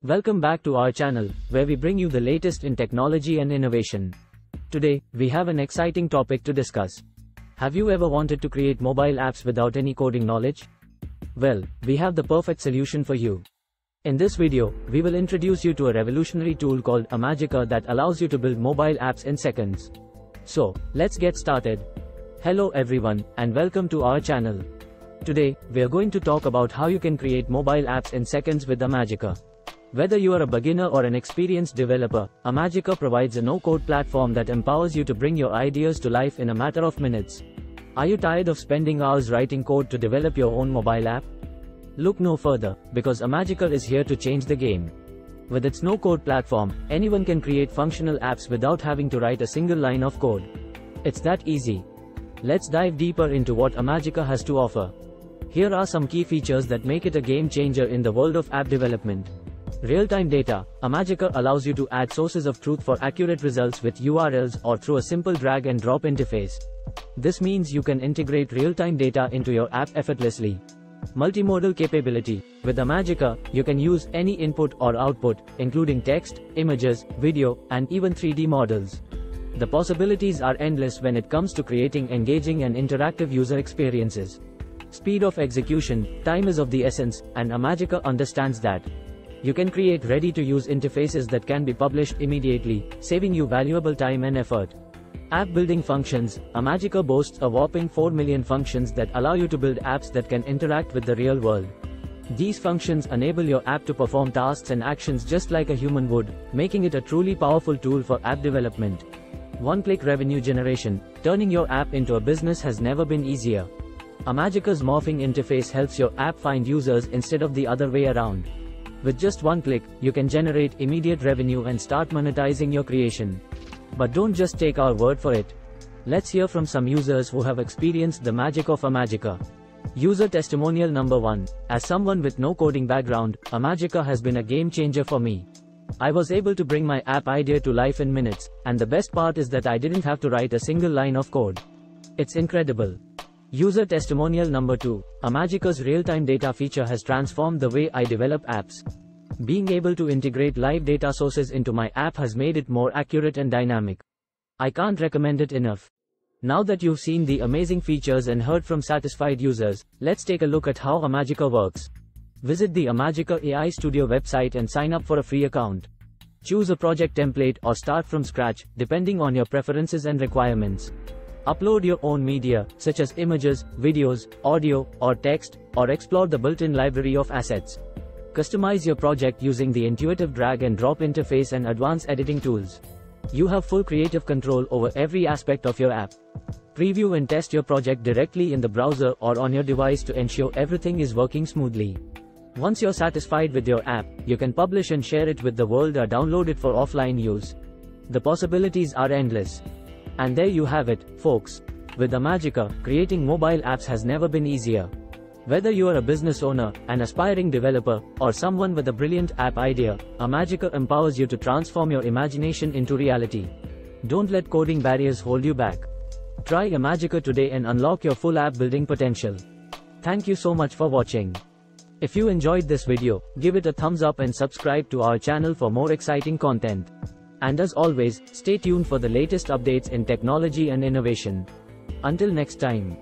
Welcome back to our channel, where we bring you the latest in technology and innovation. Today, we have an exciting topic to discuss. Have you ever wanted to create mobile apps without any coding knowledge? Well, we have the perfect solution for you. In this video, we will introduce you to a revolutionary tool called Imagica that allows you to build mobile apps in seconds. So, let's get started. Hello everyone, and welcome to our channel. Today, we are going to talk about how you can create mobile apps in seconds with Imagica. Whether you are a beginner or an experienced developer, Imagica provides a no-code platform that empowers you to bring your ideas to life in a matter of minutes. Are you tired of spending hours writing code to develop your own mobile app? Look no further, because Imagica is here to change the game. With its no-code platform, anyone can create functional apps without having to write a single line of code. It's that easy. Let's dive deeper into what Imagica has to offer. Here are some key features that make it a game changer in the world of app development. Real-time data. Imagica allows you to add sources of truth for accurate results with URLs or through a simple drag-and-drop interface. This means you can integrate real-time data into your app effortlessly. Multimodal capability. With Imagica, you can use any input or output, including text, images, video, and even 3D models. The possibilities are endless when it comes to creating engaging and interactive user experiences. Speed of execution. Time is of the essence, and Imagica understands that. You can create ready-to-use interfaces that can be published immediately, saving you valuable time and effort. App building functions. Imagica boasts a whopping 4 million functions that allow you to build apps that can interact with the real world. These functions enable your app to perform tasks and actions just like a human would, making it a truly powerful tool for app development. One-click revenue generation. Turning your app into a business has never been easier. Imagica's Morphing interface helps your app find users instead of the other way around. With just one click, you can generate immediate revenue and start monetizing your creation. But don't just take our word for it. Let's hear from some users who have experienced the magic of Imagica. User testimonial number 1. As someone with no coding background, Imagica has been a game changer for me. I was able to bring my app idea to life in minutes, and the best part is that I didn't have to write a single line of code. It's incredible. User testimonial number 2. Imagica's real-time data feature has transformed the way I develop apps. Being able to integrate live data sources into my app has made it more accurate and dynamic. I can't recommend it enough. Now that you've seen the amazing features and heard from satisfied users, let's take a look at how Imagica works. Visit the Imagica AI Studio website and sign up for a free account. Choose a project template or start from scratch, depending on your preferences and requirements. Upload your own media, such as images, videos, audio, or text, or explore the built-in library of assets. Customize your project using the intuitive drag-and-drop interface and advanced editing tools. You have full creative control over every aspect of your app. Preview and test your project directly in the browser or on your device to ensure everything is working smoothly. Once you're satisfied with your app, you can publish and share it with the world or download it for offline use. The possibilities are endless. And there you have it, folks. With Imagica, creating mobile apps has never been easier. Whether you are a business owner, an aspiring developer, or someone with a brilliant app idea, Imagica empowers you to transform your imagination into reality. Don't let coding barriers hold you back. Try Imagica today and unlock your full app building potential. Thank you so much for watching. If you enjoyed this video, give it a thumbs up and subscribe to our channel for more exciting content. And as always, stay tuned for the latest updates in technology and innovation. Until next time.